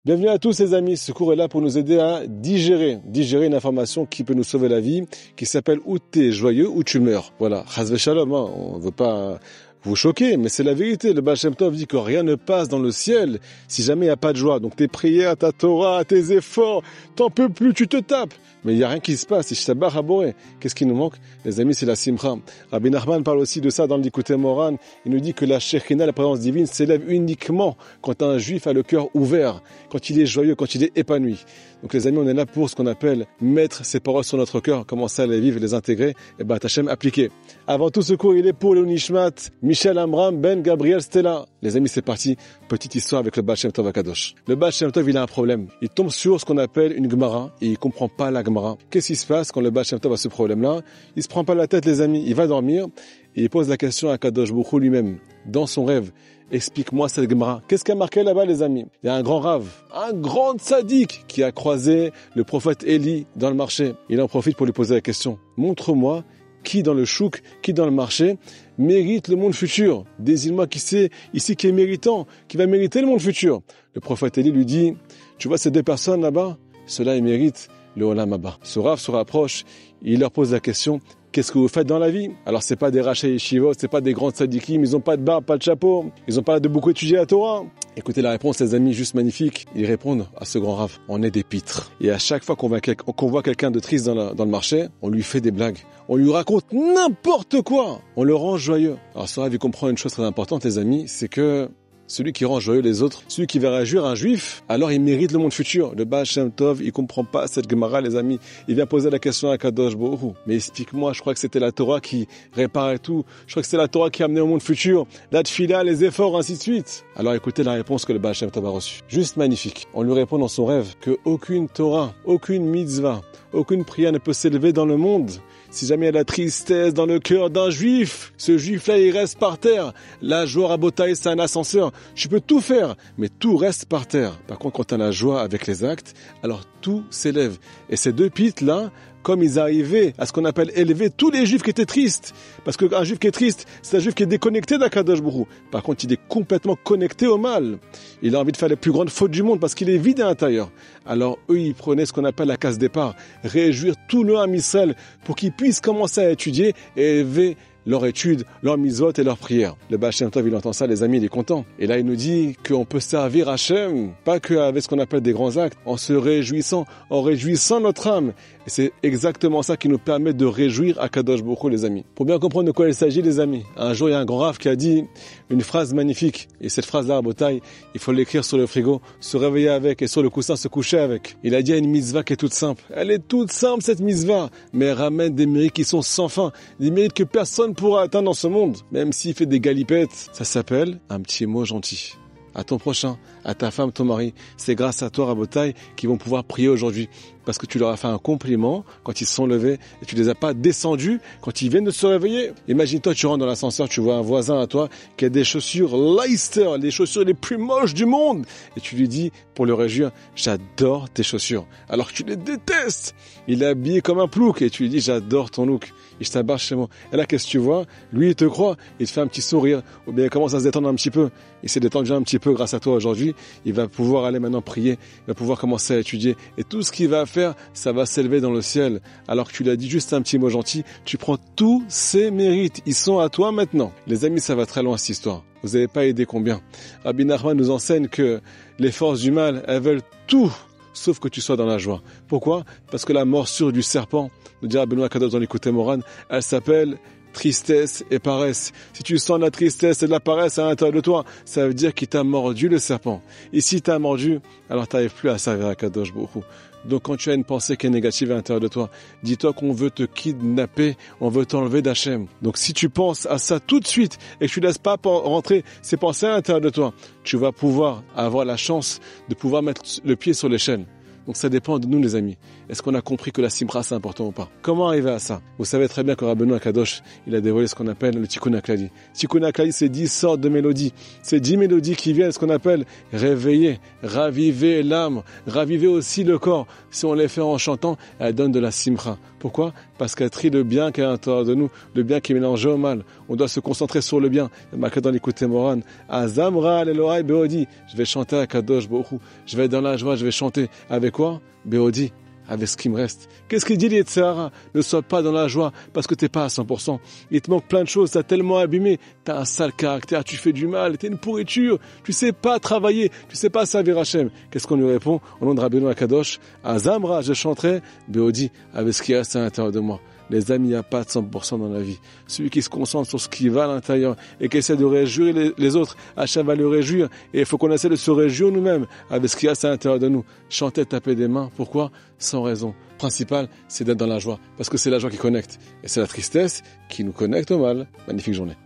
Bienvenue à tous les amis, ce cours est là pour nous aider à digérer une information qui peut nous sauver la vie, qui s'appelle ou t'es joyeux ou tu meurs. Voilà, chas shalom, hein. On ne veut pas vous choquer, mais c'est la vérité. Le Baal Shem Tov dit que rien ne passe dans le ciel si jamais il n'y a pas de joie. Donc tes prières, ta Torah, tes efforts, t'en peux plus, tu te tapes. Mais il n'y a rien qui se passe. Qu'est-ce qui nous manque? Les amis, c'est la simcha. Rabbi Nachman parle aussi de ça dans le Likutei Moharan. Il nous dit que la Shekhinah, la présence divine, s'élève uniquement quand un juif a le cœur ouvert, quand il est joyeux, quand il est épanoui. Donc les amis, on est là pour ce qu'on appelle mettre ces paroles sur notre cœur, commencer à les vivre et les intégrer, et Hachem appliquer. Avant tout ce cours, il est pour le Nishmat, Michel Amram, Ben Gabriel Stella. Les amis, c'est parti. Petite histoire avec le Baal Shem Tov Akadosh. Le Baal Shem Tov, il a un problème. Il tombe sur ce qu'on appelle une Gemara et il comprend pas la Gemara. Qu'est-ce qui se passe quand le Baal Shem Tov a ce problème-là? Il se prend pas la tête, les amis. Il va dormir et il pose la question à Kadosh Baruch Hu lui-même. Dans son rêve, explique-moi cette Gemara. Qu'est-ce qu'il y a marqué là-bas, les amis? Il y a un grand rave, un grand tzaddik qui a croisé le prophète Élie dans le marché. Il en profite pour lui poser la question. Montre-moi qui dans le chouk, qui dans le marché mérite le monde futur. Désigne-moi qui c'est ici qui est méritant, qui va mériter le monde futur. Le prophète Élie lui dit, tu vois ces deux personnes là-bas, ceux-là ils méritent le Olam Haba. Ce rave se rapproche, il leur pose la question, qu'est-ce que vous faites dans la vie? Alors c'est pas des rachas yeshivot, c'est pas des grands tzadikim, ils ont pas de barbe, pas de chapeau, ils ont pas de beaucoup étudié la Torah. Écoutez la réponse, les amis, juste magnifique. Ils répondent à ce grand rave. On est des pitres. Et à chaque fois qu'on voit quelqu'un de triste dans le marché, on lui fait des blagues. On lui raconte n'importe quoi. On le rend joyeux. Alors ce rave, il comprend une chose très importante, les amis, c'est que celui qui rend joyeux les autres, celui qui va réjouir un juif, alors il mérite le monde futur. Le Baal Shem Tov, il comprend pas cette Gemara, les amis. Il vient poser la question à Kadosh Baruch Hu. Mais explique-moi, je crois que c'était la Torah qui réparait tout. Je crois que c'est la Torah qui a amené au monde futur. La tfila, les efforts, ainsi de suite. Alors écoutez la réponse que le Baal Shem Tov a reçue. Juste magnifique. On lui répond dans son rêve que aucune Torah, aucune mitzvah, aucune prière ne peut s'élever dans le monde si jamais il y a la tristesse dans le cœur d'un juif. Ce juif-là, il reste par terre. La joie à Botaï, c'est un ascenseur. Tu peux tout faire, mais tout reste par terre. Par contre, quand tu as la joie avec les actes, alors tout s'élève. Et ces deux pites-là, comme ils arrivaient à ce qu'on appelle élever tous les juifs qui étaient tristes. Parce qu'un juif qui est triste, c'est un juif qui est déconnecté d'Akadosh Baruch Hu. Par contre, il est complètement connecté au mal. Il a envie de faire les plus grandes fautes du monde parce qu'il est vide à l'intérieur. Alors eux, ils prenaient ce qu'on appelle la case départ. Réjouir tout le Ham Israël pour qu'ils puissent commencer à étudier et élever leur étude, leur mitzvot et leur prière. Le Baal Shem Tov, il entend ça, les amis, il est content. Et là, il nous dit qu'on peut servir Hachem, pas qu'avec ce qu'on appelle des grands actes, en se réjouissant, en réjouissant notre âme. Et c'est exactement ça qui nous permet de réjouir Akadosh Baruch Hu, les amis. Pour bien comprendre de quoi il s'agit, les amis, un jour, il y a un grand rave qui a dit une phrase magnifique. Et cette phrase-là, à Botaï, il faut l'écrire sur le frigo, se réveiller avec et sur le coussin se coucher avec. Il a dit à une mitzvah qui est toute simple. Elle est toute simple, cette mitzvah, mais elle ramène des mérites qui sont sans fin, des mérites que personne pourra atteindre dans ce monde, même s'il fait des galipettes. Ça s'appelle un petit mot gentil. À ton prochain, à ta femme, ton mari. C'est grâce à toi, Rabotaï, qu'ils vont pouvoir prier aujourd'hui. Parce que tu leur as fait un compliment quand ils se sont levés et tu les as pas descendus quand ils viennent de se réveiller. Imagine-toi, tu rentres dans l'ascenseur, tu vois un voisin à toi qui a des chaussures Leicester, les chaussures les plus moches du monde. Et tu lui dis, pour le réjouir, j'adore tes chaussures. Alors que tu les détestes. Il est habillé comme un plouc et tu lui dis, j'adore ton look. Il s'abat chez moi. Et là, qu'est-ce que tu vois? Lui, il te croit. Il te fait un petit sourire. Ou bien il commence à se détendre un petit peu. Il s'est détendu un petit peu grâce à toi aujourd'hui. Il va pouvoir aller maintenant prier. Il va pouvoir commencer à étudier. Et tout ce qu'il va faire, ça va s'élever dans le ciel. Alors que tu lui as dit juste un petit mot gentil, tu prends tous ses mérites. Ils sont à toi maintenant. Les amis, ça va très loin cette histoire. Vous n'avez pas aidé combien? Rabbi Nachman nous enseigne que les forces du mal, elles veulent tout, sauf que tu sois dans la joie. Pourquoi? Parce que la morsure du serpent, nous dira Benoît Kadosh dans l'Likutei Moharan, elle s'appelle tristesse et paresse. Si tu sens de la tristesse et de la paresse à l'intérieur de toi, ça veut dire qu'il t'a mordu le serpent. Et si t'as mordu, alors t'arrives plus à servir à Kadosh Baruch Hu. Donc quand tu as une pensée qui est négative à l'intérieur de toi, dis-toi qu'on veut te kidnapper, on veut t'enlever d'Hachem. Donc si tu penses à ça tout de suite et que tu ne laisses pas rentrer ces pensées à l'intérieur de toi, tu vas pouvoir avoir la chance de pouvoir mettre le pied sur l'échelle. Donc ça dépend de nous, les amis. Est-ce qu'on a compris que la simra c'est important ou pas? Comment arriver à ça? Vous savez très bien que Rabbeinu Akadosh, il a dévoilé ce qu'on appelle le Tikkun HaKlali. Tikkun HaKlali, c'est 10 sortes de mélodies. C'est 10 mélodies qui viennent, ce qu'on appelle réveiller, raviver l'âme, raviver aussi le corps. Si on les fait en chantant, elles donnent de la simra. Pourquoi? Parce qu'elle trie le bien qui est à l'intérieur de nous, le bien qui est mélangé au mal. On doit se concentrer sur le bien. Il y a marqué dans l'écoute Moran, Azamra l'Elohai Beodi. Je vais chanter à Kadosh Baruch Hu. Je vais être dans la joie, je vais chanter. Avec quoi? Beodi. Avec ce qui me reste. Qu'est-ce qu'il dit l'Yetzirah? Ne sois pas dans la joie parce que t'es pas à 100%. Il te manque plein de choses, t'as tellement abîmé, t'as un sale caractère, tu fais du mal, t'es une pourriture, tu sais pas travailler, tu sais pas servir Hachem. Qu'est-ce qu'on lui répond? Au nom de Rabbeinu Akadosh, Azamra, je chanterai, Beodi, avec ce qui reste à l'intérieur de moi. Les amis, il n'y a pas de 100% dans la vie. Celui qui se concentre sur ce qui va à l'intérieur et qui essaie de réjouir les autres, Hachem va le réjouir. Et il faut qu'on essaie de se réjouir nous-mêmes avec ce qui reste à l'intérieur de nous. Chanter, taper des mains. Pourquoi? Sans raison. Le principal, c'est d'être dans la joie. Parce que c'est la joie qui connecte. Et c'est la tristesse qui nous connecte au mal. Magnifique journée.